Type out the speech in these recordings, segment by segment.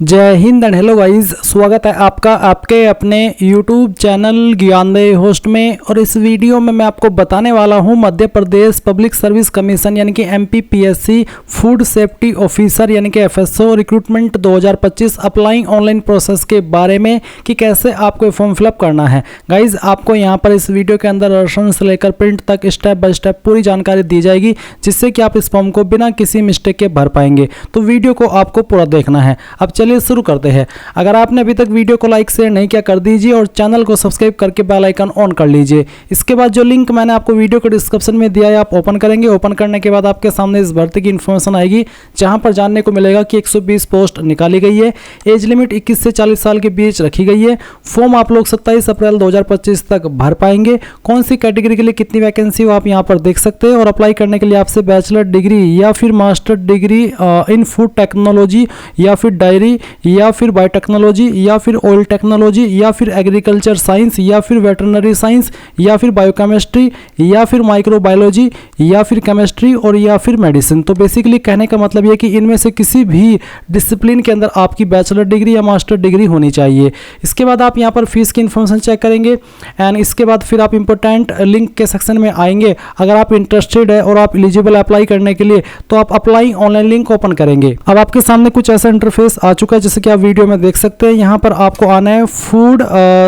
जय Hind and hello guys, स्वागत है आपका आपके अपने YouTube चैनल ज्ञानदेव होस्ट में। और इस वीडियो में मैं आपको बताने वाला हूं Madhya Pradesh public service commission यानी कि MPPSC फूड सेफ्टी ऑफिसर यानी कि FSO recruitment 2025 applying online process के बारे में कि कैसे आपको फॉर्म फिलअप करना है। गाइज आपको यहां पर इस वीडियो के अंदर दर्शन से लेकर प्रिंट तक स्टेप बाय स्टेप पूरी जानकारी दी जाएगी, जिससे कि आप इस फॉर्म को बिना किसी मिस्टेक के भर पाएंगे। तो वीडियो को आपको पूरा देखना है। अब चलिए शुरू करते हैं। अगर आपने अभी तक वीडियो को लाइक शेयर नहीं किया कर दीजिए और चैनल को सब्सक्राइब करके बेल आइकन ऑन कर लीजिए। इसके बाद जो लिंक मैंने आपको वीडियो के डिस्क्रिप्शन में दिया है आप ओपन करेंगे। ओपन करने के बाद आपके सामने इस भर्ती की इन्फॉर्मेशन आएगी, जहां पर जानने को मिलेगा कि 120 पोस्ट निकाली गई है। एज लिमिट 21 से 40 साल के बीच रखी गई है। फॉर्म आप लोग 27 अप्रैल 2025 तक भर पाएंगे। कौन सी कैटेगरी के लिए कितनी वैकेंसी हो आप यहाँ पर देख सकते हैं। और अप्लाई करने के लिए आपसे बैचलर डिग्री या फिर master degree in food technology या फिर डायरी या फिर बायोटेक्नोलॉजी या फिर ऑयल टेक्नोलॉजी या फिर एग्रीकल्चर साइंस या फिर वेटरनरी साइंस या फिर बायोकेमिस्ट्री या फिर माइक्रोबायोलॉजी या फिर केमिस्ट्री और या फिर मेडिसिन। तो बेसिकली कहने का मतलब ये कि इनमें से किसी भी डिसिप्लिन के अंदर आपकी बैचलर डिग्री या मास्टर डिग्री होनी चाहिए। इसके बाद आप यहाँ पर फीस की इन्फॉर्मेशन चेक करेंगे एंड इसके बाद फिर आप इंपॉर्टेंट लिंक के सेक्शन में आएंगे। अगर आप इंटरेस्टेड है और आप एलिजिबल अप्लाई करने के लिए तो आप अप्लाई ऑनलाइन लिंक ओपन करेंगे। अब आपके सामने कुछ ऐसा इंटरफेस आ चुका है जैसे कि आप वीडियो में देख सकते हैं। यहाँ पर आपको आना है फूड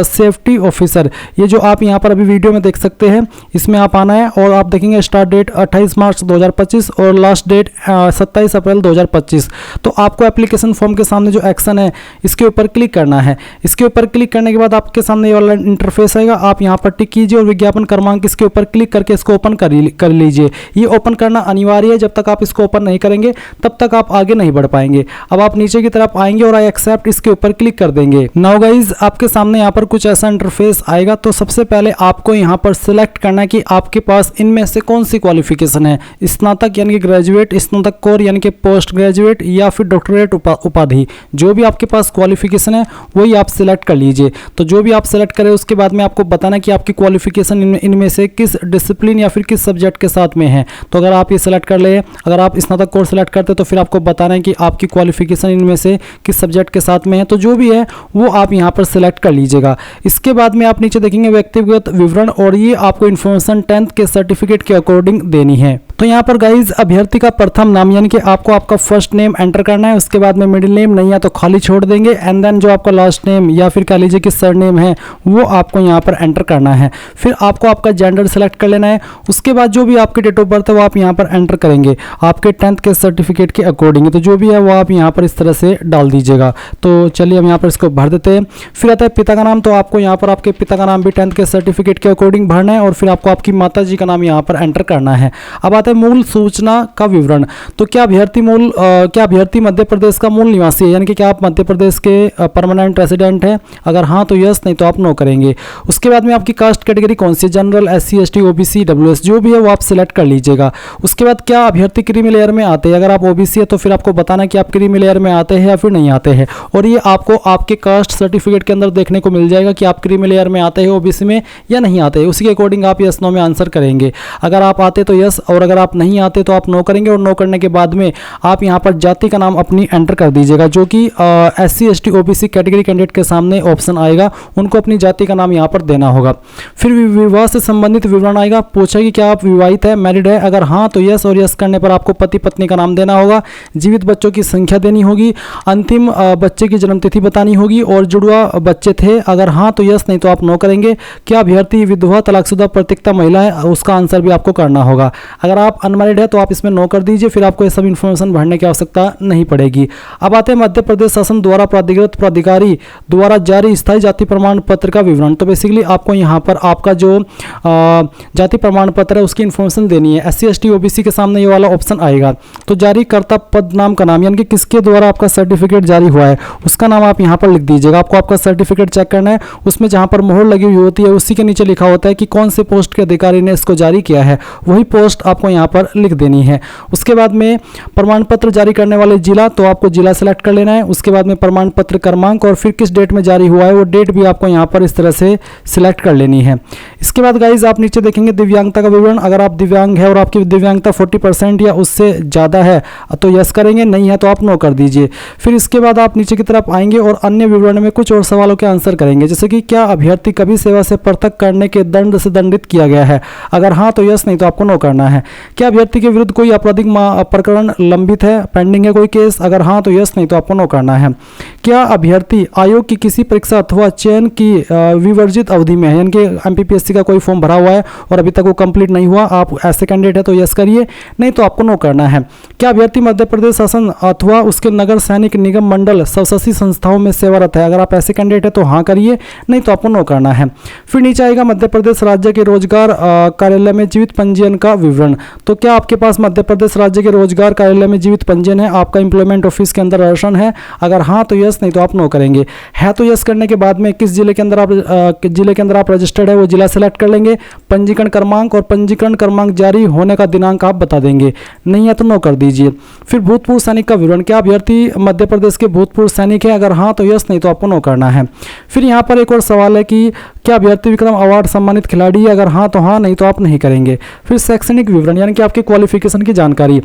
सेफ्टी ऑफिसर। ये जो आप यहाँ पर अभी वीडियो में देख सकते हैं इसमें आप आना है और आप देखेंगे स्टार्ट डेट 28 मार्च 2025 और लास्ट डेट 27 अप्रैल 2025। तो आपको एप्लीकेशन फॉर्म के सामने जो एक्शन है इसके ऊपर क्लिक करना है। इसके ऊपर क्लिक करने के बाद आपके सामने ये वाला इंटरफेस आएगा। आप यहाँ पर टिक कीजिए और विज्ञापन क्रमांक इसके ऊपर क्लिक करके इसको ओपन कर लीजिए। ये ओपन करना अनिवार्य है। जब तक आप इसको ओपन नहीं करेंगे तब तक आप आगे नहीं बढ़ पाएंगे। अब आप नीचे की तरफ आएंगे और आई एक्सेप्ट इसके ऊपर क्लिक कर देंगे। नाउ गाइज आपके सामने यहाँ पर कुछ ऐसा इंटरफेस आएगा। तो सबसे पहले आपको यहाँ पर सिलेक्ट करना है कि आपके पास इनमें से कौन सी क्वालिफिकेशन है। स्नातक यानी कि ग्रेजुएट, स्नातक कोर यानी कि पोस्ट ग्रेजुएट या फिर डॉक्टरेट उपाधि। जो भी आपके पास क्वालिफिकेशन है वही आप सिलेक्ट कर लीजिए। तो जो भी आप सिलेक्ट करें उसके बाद में आपको बताना कि आपकी क्वालिफिकेशन इनमें से किस डिसिप्लिन या फिर किस सब्जेक्ट के साथ में है। तो अगर आप ये सिलेक्ट कर ले, अगर आप स्नातक कोर सिलेक्ट करते तो फिर आपको बताना है कि आपकी क्वालिफिकेशन इनमें से किस सब्जेक्ट के साथ में है। तो जो भी है वो आप यहाँ पर सिलेक्ट कर लीजिएगा। इसके बाद में आप नीचे देखेंगे व्यक्तिगत विवरण और ये आपको इन्फॉर्मेशन 10th के सर्टिफिकेट के अकॉर्डिंग देनी है। तो यहाँ पर गाइज अभ्यर्थी का प्रथम नाम यानी कि आपको आपका फर्स्ट नेम एंटर करना है। उसके बाद में मिडिल नेम नहीं है तो खाली छोड़ देंगे एंड देन जो आपका लास्ट नेम या फिर कह लीजिए कि सर नेम है वो आपको यहाँ पर एंटर करना है। फिर आपको आपका जेंडर सेलेक्ट कर लेना है। उसके बाद जो भी आपकी डेट ऑफ बर्थ है वो आप यहाँ पर एंटर करेंगे आपके 10th के सर्टिफिकेट के अकॉर्डिंग। तो जो भी है वो आप यहाँ पर इस तरह से डाल दीजिएगा। तो चलिए हम यहाँ पर इसको भर देते हैं। फिर आता है पिता का नाम। तो आपको यहाँ पर आपके पिता का नाम भी 10th के सर्टिफिकेट के अकॉर्डिंग भरना है और फिर आपको आपकी माता जी का नाम यहाँ पर एंटर करना है। अब आता है मूल सूचना का विवरण। तो क्या अभ्यर्थी मध्य प्रदेश का मूल निवासी है, यानी कि क्या आप मध्य प्रदेश के परमानेंट रेसिडेंट है। अगर हाँ तो यस, नहीं तो आप नो करेंगे। उसके बाद में आपकी कास्ट कैटेगरी कौन सी, general, SC ST OBC WS जो भी है वो आप सिलेक्ट कर लीजिएगा। उसके बाद क्या अभ्यर्थी क्रीमी लेयर में आते हैं। अगर आप OBC है तो फिर आपको बताना कि आप क्रीमी लेयर में आते हैं या फिर नहीं आते हैं। और ये आपको आपके कास्ट सर्टिफिकेट के अंदर देखने को मिल जाएगा कि आप क्रीमी लेयर में आते हैं OBC में या नहीं आते हैं। उसी के अकॉर्डिंग आप यस नो में आंसर करेंगे। अगर आप आते तो यस और अगर आप नहीं आते तो आप नो करेंगे। और नो करने के बाद में आप यहाँ पर जाति का नाम अपनी एंटर कर दीजिएगा, जो कि SC ST OBC category candidate के सामने ऑप्शन आएगा, उनको अपनी जाति का नाम यहाँ पर देना होगा। फिर विवाह से संबंधित विवरण आएगा। पूछा कि क्या आप विवाहित है, मैरिड है। अगर हाँ तो यस और यस करने पर आपको पति पत्नी का नाम देना होगा। जीवित बच्चों की संख्या देनी होगी। अंतिम बच्चे की जन्म तिथि बतानी होगी और जुड़वा बच्चे थे। अगर हाँ तो यस, नहीं तो आप नो करेंगे। क्या अभ्यर्थी विधवा, तलाकशुदा, परित्यक्ता महिला है, उसका आंसर भी आपको करना होगा। अगर आप अनमैरिड है तो आप इसमें नो कर दीजिए। फिर आपको ये सब इन्फॉर्मेशन भरने की आवश्यकता नहीं पड़ेगी। अब आते हैं मध्य प्रदेश शासन द्वारा प्राधिकृत प्राधिकारी द्वारा जारी स्थायी जाति प्रमाण पत्र का विवरण। तो बेसिकली आपको यहाँ पर आपका जो जाति प्रमाण पत्र है उसकी इन्फॉर्मेशन देनी है। SC ST OBC के सामने ये वाला ऑप्शन आएगा। तो जारी करता पद नाम का नाम यानी कि किसके द्वारा आपका सर्टिफिकेट जारी हुआ है उसका नाम आप यहाँ पर लिख दीजिएगा। आपको आपका सर्टिफिकेट चेक करना है। उसमें जहाँ पर मोहर लगी हुई होती है उसी के नीचे लिखा होता है कि कौन से पोस्ट के अधिकारी ने इसको जारी किया है। वही पोस्ट आपको यहाँ पर लिख देनी है। उसके बाद में प्रमाण पत्र जारी करने वाले जिला, तो आपको जिला सेलेक्ट कर लेना है। उसके बाद में प्रमाण पत्र क्रमांक और फिर किस डेट में जारी हुआ है वो डेट भी आपको यहाँ पर इस तरह से सिलेक्ट कर लेनी है। इसके बाद गाइज आप नीचे देखेंगे दिव्यांगता का विवरण। अगर आप दिव्यांग है और आपकी दिव्यांगता 40% या उससे ज़्यादा है तो यस करेंगे, नहीं है तो आप नो कर दीजिए। फिर इसके बाद आप नीचे की तरफ आएंगे और अन्य विवरण में कुछ और सवालों के आंसर करेंगे, जैसे कि क्या अभ्यर्थी कभी सेवा से पृथक करने के दंड से दंडित किया गया है, अगर हाँ तो यस, नहीं तो आपको नो करना है। क्या अभ्यर्थी के विरुद्ध कोई आपराधिक प्रकरण लंबित है, पेंडिंग है कोई केस, अगर हाँ तो यस, नहीं तो आपको नो करना है। क्या अभ्यर्थी आयोग की किसी परीक्षा अथवा चयन की विवर्जित अवधि में है, यानी कि MPPSC का कोई फॉर्म भरा हुआ है और अभी तक वो कंप्लीट नहीं हुआ, आप ऐसे कैंडिडेट है तो यस करिए, नहीं तो आपको नो करना है। क्या अभ्यर्थी मध्य प्रदेश शासन अथवा उसके नगर सैनिक निगम मंडल स्वशासी संस्थाओं में सेवारत है, अगर आप ऐसे कैंडिडेट है तो हाँ करिए, नहीं तो आपको नो करना है। फिर नीचे आएगा मध्य प्रदेश राज्य के रोजगार कार्यालय में जीवित पंजीयन का विवरण। तो क्या आपके पास मध्य प्रदेश राज्य के रोजगार कार्यालय में जीवित पंजीयन है, आपका इंप्लॉयमेंट ऑफिस के अंदर रजिस्ट्रेशन है, अगर हाँ तो यस, नहीं तो आप नो करेंगे। है तो यस करने के बाद में किस जिले के अंदर आप रजिस्टर्ड है वो जिला सेलेक्ट कर लेंगे। पंजीकरण क्रमांक और पंजीकरण क्रमांक जारी होने का दिनांक आप बता देंगे, नहीं है तो नो कर दीजिए। फिर भूतपूर्व सैनिक का विवरण। क्या अभ्यर्थी मध्य प्रदेश के भूतपूर्व सैनिक है, अगर हाँ तो यस, नहीं तो आपको नो करना है। फिर यहाँ पर एक और सवाल है कि क्या अभ्यर्थी विक्रम अवार्ड सम्मानित खिलाड़ी है, अगर हाँ तो हाँ, नहीं तो आप नहीं करेंगे। फिर शैक्षणिक विवरण यानी कि आपके क्वालिफिकेशन की जानकारी।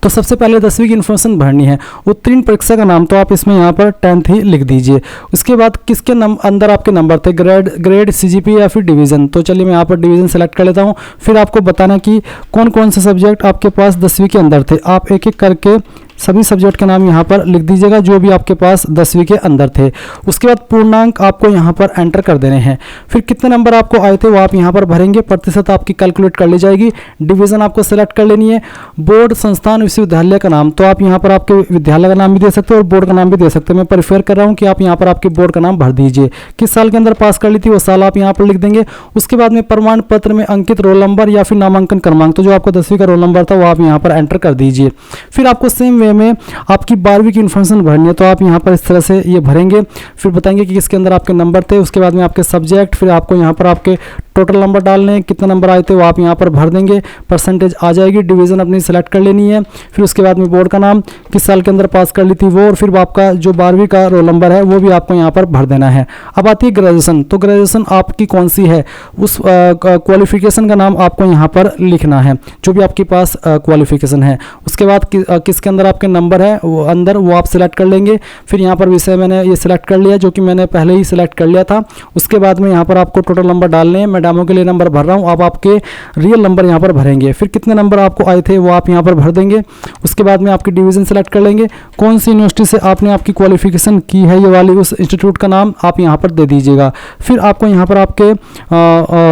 तो सबसे पहले 10वीं की इन्फॉर्मेशन भरनी है। उत्तीर्ण परीक्षा का नाम तो आप इसमें यहाँ पर 10th ही लिख दीजिए। उसके बाद किसके अंदर आपके नंबर थे, ग्रेड CGP या फिर डिवीज़न। तो चलिए मैं यहाँ पर डिवीज़न सेलेक्ट कर लेता हूँ। फिर आपको बताना कि कौन कौन से सब्जेक्ट आपके पास 10वीं के अंदर थे। आप एक एक करके सभी सब्जेक्ट के नाम यहाँ पर लिख दीजिएगा जो भी आपके पास 10वीं के अंदर थे। उसके बाद पूर्णांक आपको यहाँ पर एंटर कर देने हैं। फिर कितने नंबर आपको आए थे वो आप यहाँ पर भरेंगे, प्रतिशत आपकी कैलकुलेट कर ली जाएगी। डिवीज़न आपको सेलेक्ट कर लेनी है। बोर्ड, संस्थान, विश्वविद्यालय का नाम, तो आप यहाँ पर आपके विद्यालय का नाम भी दे सकते हो और बोर्ड का नाम भी दे सकते हैं। मैं प्रेफर कर रहा हूँ कि आप यहाँ पर आपके बोर्ड का नाम भर दीजिए। किस साल के अंदर पास कर ली थी वो साल आप यहाँ पर लिख देंगे। उसके बाद में प्रमाण पत्र में अंकित रोल नंबर या फिर नामांकन क्रमांक, तो जो आपको 10वीं का रोल नंबर था वो आप यहाँ पर एंटर कर दीजिए। फिर आपको सेम वे में आपकी 12वीं की इन्फॉर्मेशन भरनी है, तो आप यहाँ पर इस तरह से ये भरेंगे। फिर बताएंगे कि किसके अंदर आपके नंबर थे। उसके बाद में आपके सब्जेक्ट, फिर आपको यहाँ पर आपके टोटल नंबर डालने हैं, कितने नंबर आए थे वो आप यहाँ पर भर देंगे, परसेंटेज आ जाएगी। डिवीज़न अपनी सेलेक्ट कर लेनी है। फिर उसके बाद में बोर्ड का नाम, किस साल के अंदर पास कर ली थी वो, और फिर आपका जो 12वीं का रोल नंबर है वो भी आपको यहाँ पर भर देना है। अब आती है ग्रेजुएशन। तो ग्रेजुएशन आपकी कौन सी है उस क्वालिफिकेशन का नाम आपको यहाँ पर लिखना है, जो भी आपके पास क्वालिफिकेशन है। उसके बाद किसके अंदर आपके नंबर है वो आप सिलेक्ट कर लेंगे। फिर यहाँ पर विषय मैंने ये सिलेक्ट कर लिया जो कि मैंने पहले ही सिलेक्ट कर लिया था। उसके बाद में यहाँ पर आपको टोटल नंबर डालने हैं। मैं डेमो के लिए नंबर भर रहा हूँ, आप आपके रियल नंबर यहाँ पर भरेंगे। फिर कितने नंबर आपको आए थे वो आप यहाँ पर भर देंगे। उसके बाद में आपकी डिवीज़न सेलेक्ट कर लेंगे, कौन सी यूनिवर्सिटी से आपने आपकी क्वालिफिकेशन की है ये वाली, उस इंस्टीट्यूट का नाम आप यहाँ पर दे दीजिएगा। फिर आपको यहाँ पर आपके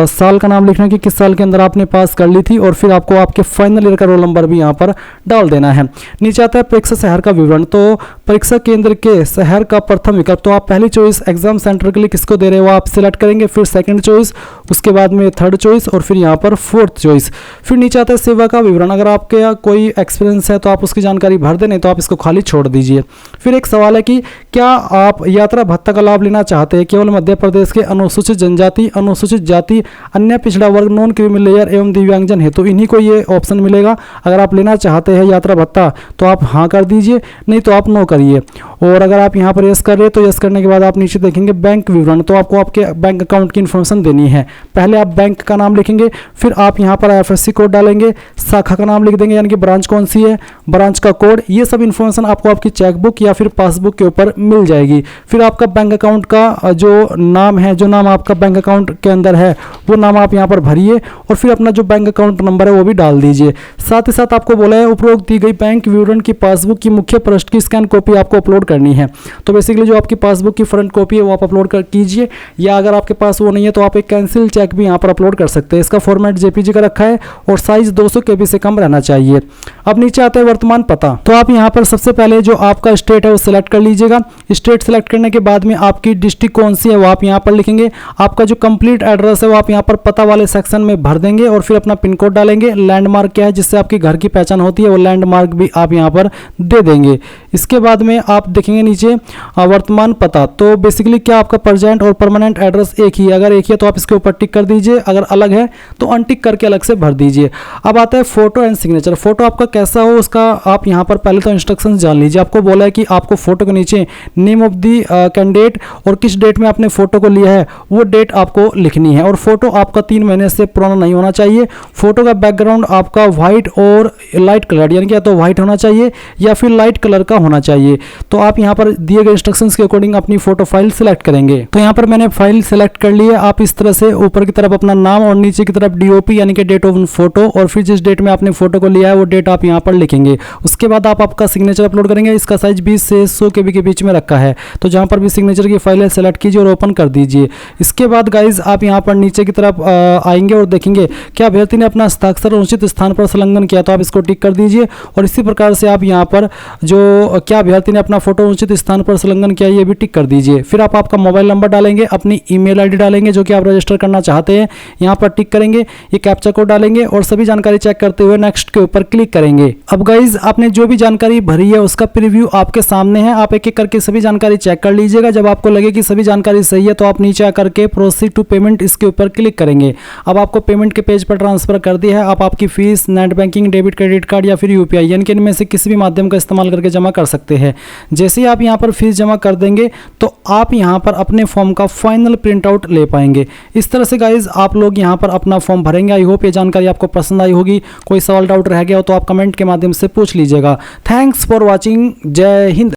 साल का नाम लिखना है कि किस साल के अंदर आपने पास कर ली थी, और फिर आपको आपके फाइनल ईयर का रोल नंबर भी यहाँ पर डाल देना है। नीचे आता है परीक्षा शहर का विवरण। तो परीक्षा केंद्र के शहर का प्रथम विकल्प, तो आप पहली चॉइस एग्जाम सेंटर के लिए किसको दे रहे हो आप सिलेक्ट करेंगे। फिर सेकंड चॉइस, उसके बाद में थर्ड चॉइस, और फिर यहाँ पर फोर्थ चॉइस। फिर नीचे आता है सेवा का विवरण। अगर आपके यहाँ कोई एक्सपीरियंस है तो आप उसकी जानकारी भर दें, नहीं तो आप इसको खाली छोड़ दीजिए। फिर एक सवाल है कि क्या आप यात्रा भत्ता का लाभ लेना चाहते हैं केवल मध्य प्रदेश के अनुसूचित जनजाति, अनुसूचित जाति, अन्य पिछड़ा वर्ग, नॉन क्रीमी लेयर एवं दिव्यांगजन है, तो इन्हीं को ये ऑप्शन मिलेगा। अगर आप लेना चाहते हैं यात्रा भत्ता तो आप हाँ कर दीजिए, नहीं तो आप नो करिए। और अगर आप यहाँ पर यस कर रहे हैं तो यस करने के बाद आप नीचे देखेंगे बैंक विवरण। तो आपको आपके बैंक अकाउंट की इन्फॉर्मेशन देनी है। पहले आप बैंक का नाम लिखेंगे, फिर आप यहाँ पर IFSC कोड डालेंगे, शाखा का नाम लिख देंगे यानी कि ब्रांच कौन सी है, ब्रांच का कोड। ये सब इन्फॉर्मेशन आपको आपकी चेकबुक या फिर पासबुक के ऊपर मिल जाएगी। फिर आपका बैंक अकाउंट का जो नाम है, जो नाम आपका बैंक अकाउंट के अंदर है वो नाम आप यहाँ पर भरिए, और फिर अपना जो बैंक अकाउंट नंबर है वो भी डाल दीजिए। साथ ही साथ आपको बोला है उपरोक्त दी गई बैंक विवरण की पासबुक की मुख्य पृष्ठ की स्कैन कॉपी आपको अपलोड करनी है। तो बेसिकली जो आपकी पासबुक की फ्रंट कॉपी है वो आप अपलोड कर कीजिए, या अगर आपके पास वो नहीं है तो आप एक कैंसिल चेक भी यहाँ पर अपलोड कर सकते हैं। इसका फॉर्मेट JPG का रखा है और साइज 200 KB से कम रहना चाहिए। अब नीचे आता है वर्तमान पता। तो आप यहाँ पर सबसे पहले जो आपका स्टेट है वो सिलेक्ट कर लीजिएगा। स्टेट सिलेक्ट करने के बाद में आपकी डिस्ट्रिक्ट कौन सी है वो आप यहाँ पर लिखेंगे। आपका जो कंप्लीट एड्रेस है वो आप यहाँ पर पता वाले सेक्शन में भर देंगे, और फिर अपना पिन कोड डालेंगे। लैंडमार्क क्या है जिससे आपकी घर की पहचान होती है वो लैंडमार्क भी आप यहाँ पर दे देंगे। इसके बाद में आप देखेंगे नीचे वर्तमान पता, तो बेसिकली क्या आपका प्रेजेंट और परमानेंट एड्रेस एक ही है, अगर एक ही है तो आप इसके ऊपर टिक कर दीजिए, अगर अलग है तो अनटिक करके अलग से भर दीजिए। अब आता है फोटो एंड सिग्नेचर। फोटो आपका कैसा हो उसका आप यहाँ पर पहले तो इंस्ट्रक्शंस जान लीजिए। आपको बोला है कि आपको फोटो के नीचे नेम ऑफ दी कैंडिडेट और किस डेट में आपने फोटो को लिया है वो डेट आपको लिखनी है, और फोटो आपका 3 महीने से पुराना नहीं होना चाहिए। फोटो का बैकग्राउंड आपका व्हाइट और लाइट कलर यानी कि या तो व्हाइट होना चाहिए या फिर लाइट कलर का होना चाहिए। तो आप यहाँ पर दिए गए इंस्ट्रक्शंस के अकॉर्डिंग अपनी फोटो फाइल सेलेक्ट करेंगे। तो यहाँ पर मैंने फाइल सेलेक्ट कर ली है। आप इस तरह से ऊपर की तरफ अपना नाम और नीचे की तरफ डीओपी यानी कि डेट ऑफ फोटो और फिर जिस डेट में आपने फोटो को लिया है वो डेट आप यहाँ पर लिखेंगे। उसके बाद आप आपका सिग्नेचर अपलोड करेंगे। इसका साइज 20 से 100 KB के बीच में रखा है, तो जहाँ पर भी सिग्नेचर की फाइल है सेलेक्ट कीजिए और ओपन कर दीजिए। इसके बाद गाइज आप यहाँ पर नीचे की तरफ आएंगे और देखेंगे क्या अभ्यर्थी ने अपना हस्ताक्षर उचित स्थान पर संलग्न किया, तो आप इसको टिक कर दीजिए। और इसी प्रकार से आप यहाँ पर जो क्या अभ्यर्थी ने अपना फोटो उचित स्थान पर संलग्न किया ये भी टिक कर दीजिए। फिर आप आपका मोबाइल नंबर डालेंगे, अपनी ईमेल आईडी डालेंगे जो कि आप रजिस्टर करना चाहते हैं, यहाँ पर टिक करेंगे, ये कैप्चा कोड डालेंगे और सभी जानकारी चेक करते हुए नेक्स्ट के ऊपर क्लिक करेंगे। अब गाइज आपने जो भी जानकारी भरी है उसका प्रीव्यू आपके सामने है, आप एक एक करके सभी जानकारी चेक कर लीजिएगा। जब आपको लगे कि सभी जानकारी सही है तो आप नीचे आकर के प्रोसीड टू पेमेंट इसके ऊपर क्लिक करेंगे। अब आपको पेमेंट के पेज पर ट्रांसफर कर दिया है। आप आपकी fees net banking, debit, credit card या फिर यूपीआई यानी कि इनमें से किसी भी माध्यम का इस्तेमाल करके जमा कर सकते हैं। जैसे ही आप यहाँ पर फीस जमा कर देंगे तो आप यहाँ पर अपने फॉर्म का फाइनल प्रिंट आउट ले पाएंगे। इस तरह से गाइज आप लोग यहाँ पर अपना फॉर्म भरेंगे। आई होप ये जानकारी आपको पसंद आई होगी। कोई सवाल डाउट रह गया हो तो आप कमेंट के माध्यम से पूछ लीजिएगा। Thanks for watching. जय हिंद।